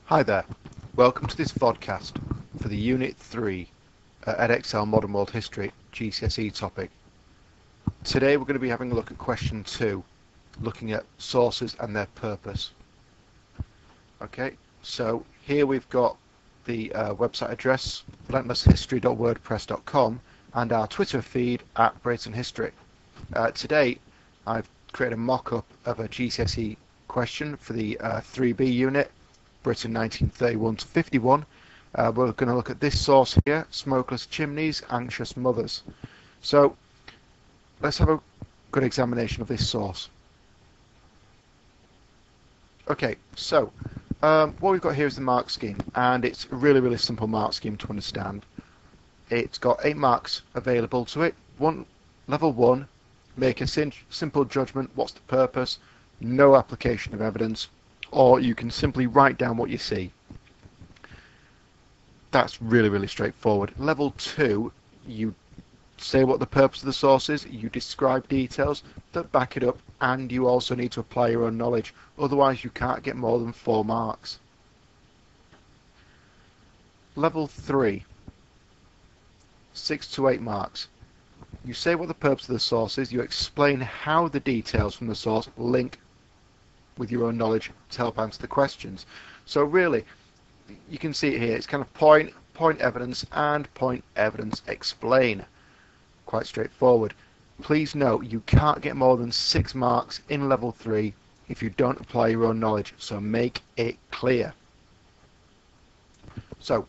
Hi there, welcome to this vodcast for the Unit 3 Edexcel Modern World History GCSE topic. Today we're going to be having a look at question 2, looking at sources and their purpose. Okay, so here we've got the website address, relentlesshistory.wordpress.com, and our Twitter feed at Brayton History. Today I've created a mock-up of a GCSE question for the 3B unit, Britain 1931 to 51. We're going to look at this source here, Smokeless Chimneys, Anxious Mothers. So let's have a good examination of this source. Okay, so what we've got here is the mark scheme, and it's a really simple mark scheme to understand. It's got 8 marks available to it. Level 1, make a simple judgment, what's the purpose, no application of evidence, or you can simply write down what you see. That's really straightforward. Level 2, you say what the purpose of the source is, you describe details that back it up, and you also need to apply your own knowledge, otherwise you can't get more than 4 marks. Level 3, 6 to 8 marks. You say what the purpose of the source is, you explain how the details from the source link with your own knowledge to help answer the questions. So really, you can see it here, it's kind of point evidence, and point evidence explain. Quite straightforward. Please note, you can't get more than 6 marks in level 3 if you don't apply your own knowledge, so make it clear. So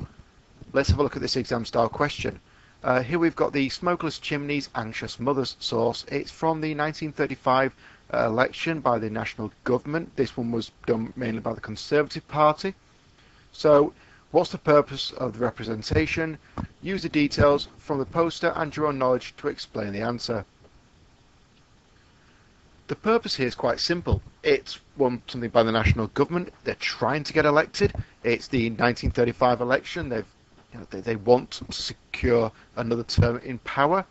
let's have a look at this exam style question. Here we've got the Smokeless Chimneys, Anxious Mothers source. It's from the 1935 election by the national government. This one was done mainly by the Conservative Party. So what's the purpose of the representation? Use the details from the poster and your own knowledge to explain the answer. The purpose here is quite simple. It's something by the national government. They're trying to get elected. It's the 1935 election. They want to secure another term in power.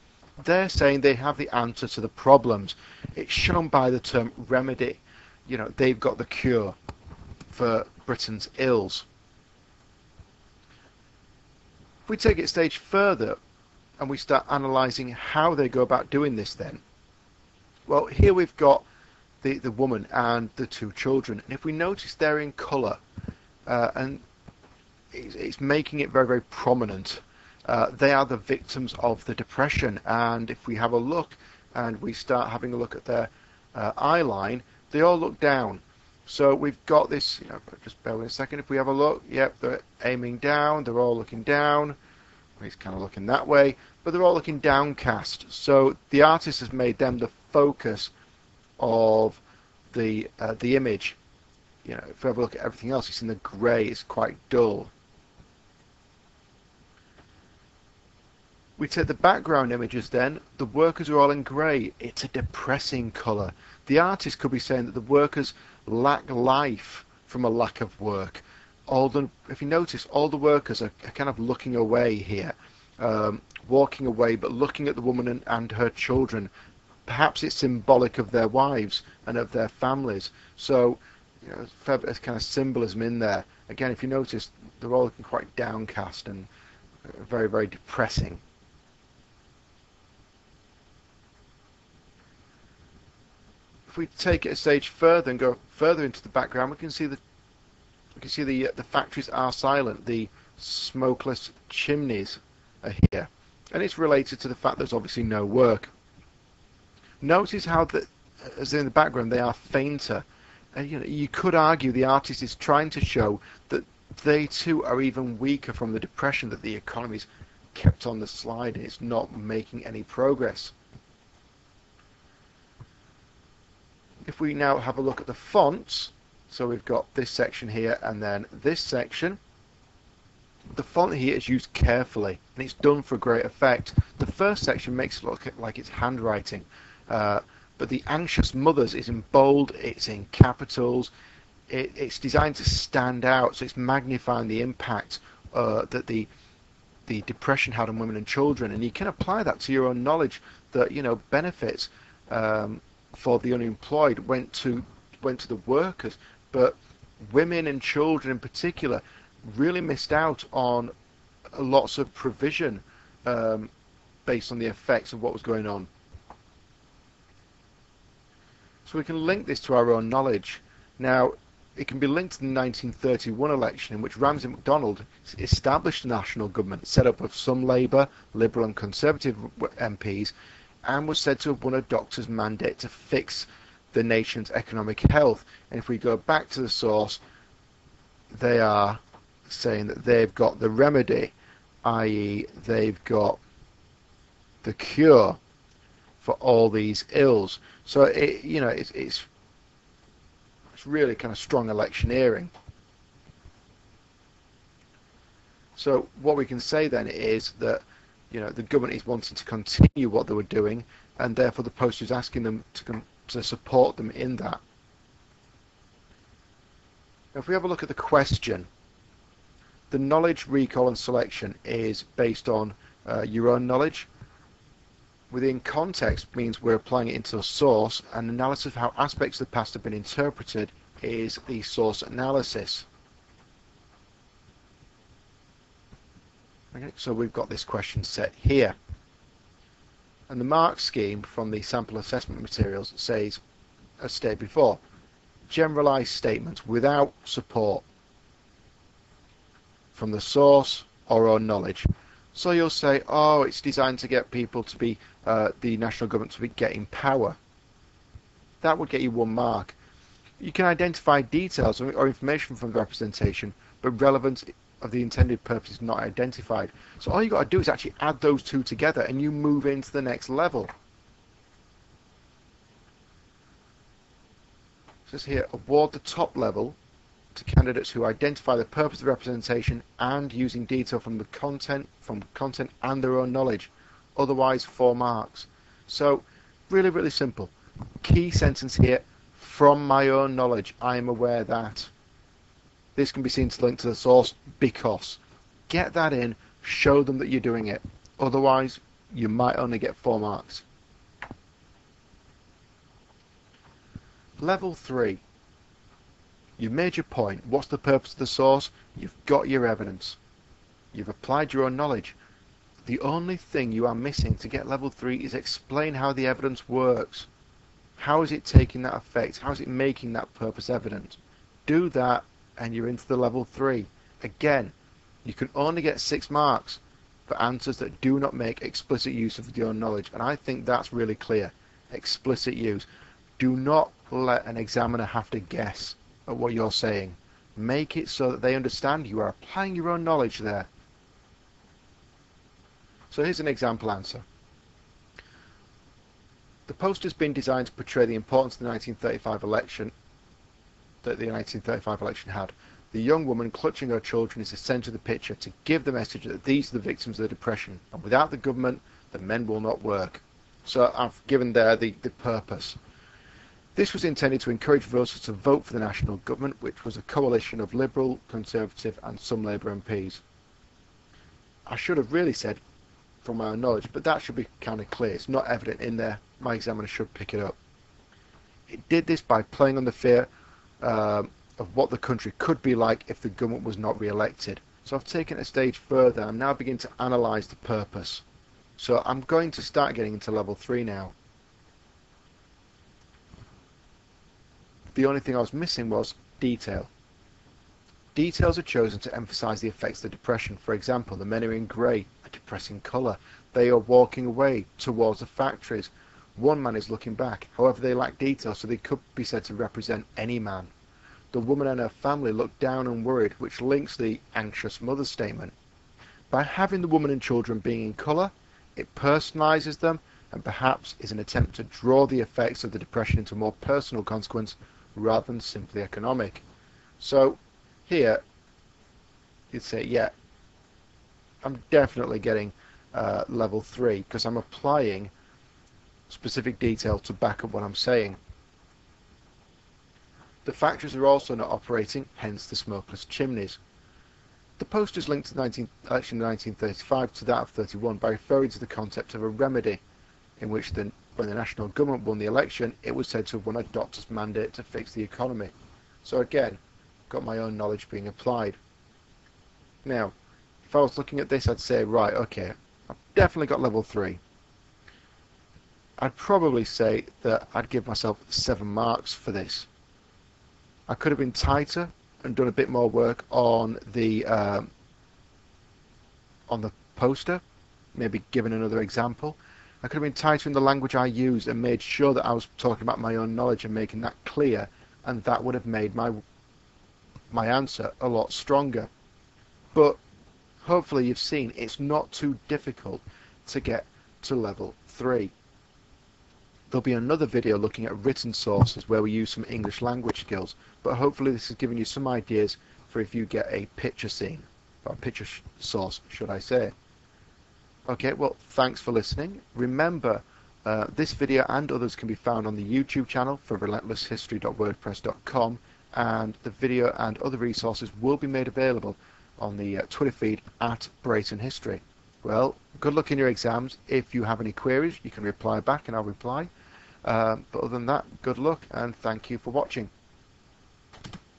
They're saying they have the answer to the problems. It's shown by the term remedy. They've got the cure for Britain's ills. If we take it a stage further and we start analysing how they go about doing this then, well, here we've got the woman and the 2 children. And if we notice, they're in colour, and it's making it very prominent. They are the victims of the Depression, and if we have a look and we start having a look at their eye line, they all look down. So we've got this, just bear with me a second, if we have a look, yep, they're aiming down, they're all looking down. He's kind of looking that way, but they're all looking downcast. So the artist has made them the focus of the image. If we have a look at everything else, it's in the grey, it's quite dull. We take the background images then, the workers are all in grey. It's a depressing colour. The artist could be saying that the workers lack life from a lack of work. If you notice, all the workers are kind of looking away here, walking away, but looking at the woman and her children. Perhaps it's symbolic of their wives and of their families. So, there's kind of symbolism in there. Again, if you notice, they're all looking quite downcast and very depressing. If we take it a stage further and go further into the background, we can see the factories are silent. The smokeless chimneys are here, and it's related to the fact there's obviously no work. Notice how as in the background, they are fainter. You could argue the artist is trying to show that they too are even weaker from the Depression, that the economy's kept on the slide and it's not making any progress. If we now have a look at the fonts, so we've got this section here and then this section. The font here is used carefully and it's done for great effect. The first section makes it look like it's handwriting, but the Anxious Mothers is in bold, it's in capitals, it's designed to stand out, so it's magnifying the impact that the Depression had on women and children, and you can apply that to your own knowledge that benefits for the unemployed went to the workers, but women and children in particular really missed out on lots of provision based on the effects of what was going on. So we can link this to our own knowledge. Now, it can be linked to the 1931 election in which Ramsay MacDonald established a national government set up of some Labour, Liberal and Conservative MPs, and was said to have won a doctor's mandate to fix the nation's economic health. And if we go back to the source, they are saying that they've got the remedy, i.e. they've got the cure for all these ills. So it's really kind of strong electioneering. So what we can say then is that the government is wanting to continue what they were doing, and therefore the Post is asking them to support them in that. Now, if we have a look at the question, the knowledge, recall and selection is based on your own knowledge. Within context means we're applying it into a source, and analysis of how aspects of the past have been interpreted is the source analysis. Okay, so we've got this question set here. And the mark scheme from the sample assessment materials says, as stated before, generalized statements without support from the source or own knowledge. So you'll say, oh, it's designed to get people to be, the national government to be getting power. That would get you 1 mark. You can identify details or information from the representation, but relevance of the intended purpose is not identified. So all you've got to do is actually add those two together and you move into the next level. It says here, award the top level to candidates who identify the purpose of the representation and using detail from content and their own knowledge. Otherwise, 4 marks. So really, really simple. Key sentence here, from my own knowledge, I am aware that. This can be seen to link to the source because. Get that in, show them that you're doing it. Otherwise, you might only get 4 marks. Level 3. You've made your point. What's the purpose of the source? You've got your evidence. You've applied your own knowledge. The only thing you are missing to get level 3 is explain how the evidence works. How is it taking that effect? How is it making that purpose evident? Do that and you're into the level 3. Again, you can only get 6 marks for answers that do not make explicit use of your own knowledge. And I think that's really clear. Explicit use. Do not let an examiner have to guess at what you're saying. Make it so that they understand you are applying your own knowledge there. So here's an example answer. The post has been designed to portray the importance of the 1935 election that the 1935 election had. The young woman clutching her children is the centre of the picture to give the message that these are the victims of the Depression, and without the government, the men will not work. So I've given there the purpose. This was intended to encourage voters to vote for the national government, which was a coalition of Liberal, Conservative and some Labour MPs. I should have really said from my own knowledge, but that should be kind of clear. It's not evident in there. My examiner should pick it up. It did this by playing on the fear of what the country could be like if the government was not re-elected. So I've taken it a stage further. I'm now beginning to analyse the purpose. So I'm going to start getting into level 3 now. The only thing I was missing was detail. Details are chosen to emphasise the effects of the Depression. For example, the men are in grey, a depressing colour. They are walking away towards the factories. One man is looking back. However, they lack detail, so they could be said to represent any man. The woman and her family look down and worried, which links the anxious mother statement. By having the woman and children being in colour, it personalises them and perhaps is an attempt to draw the effects of the Depression into a more personal consequence rather than simply economic. So here you'd say, yeah, I'm definitely getting level 3 because I'm applying specific detail to back up what I'm saying. The factories are also not operating, hence the smokeless chimneys. The post is linked to the election of 1935 to that of 31 by referring to the concept of a remedy, in which when the national government won the election, it was said to have won a doctor's mandate to fix the economy. So again, got my own knowledge being applied. Now, if I was looking at this, I'd say, right, okay, I've definitely got level 3. I'd probably say that I'd give myself 7 marks for this. I could have been tighter and done a bit more work on the poster, maybe given another example. I could have been tighter in the language I used and made sure that I was talking about my own knowledge and making that clear, and that would have made my answer a lot stronger. But hopefully you've seen it's not too difficult to get to level 3. There'll be another video looking at written sources where we use some English language skills, but hopefully this has given you some ideas for if you get a picture scene, or a picture source, should I say. Okay, well, thanks for listening. Remember, this video and others can be found on the YouTube channel for relentlesshistory.wordpress.com, and the video and other resources will be made available on the Twitter feed at Brayton History. Well, good luck in your exams. If you have any queries, you can reply back and I'll reply. But other than that, good luck and thank you for watching.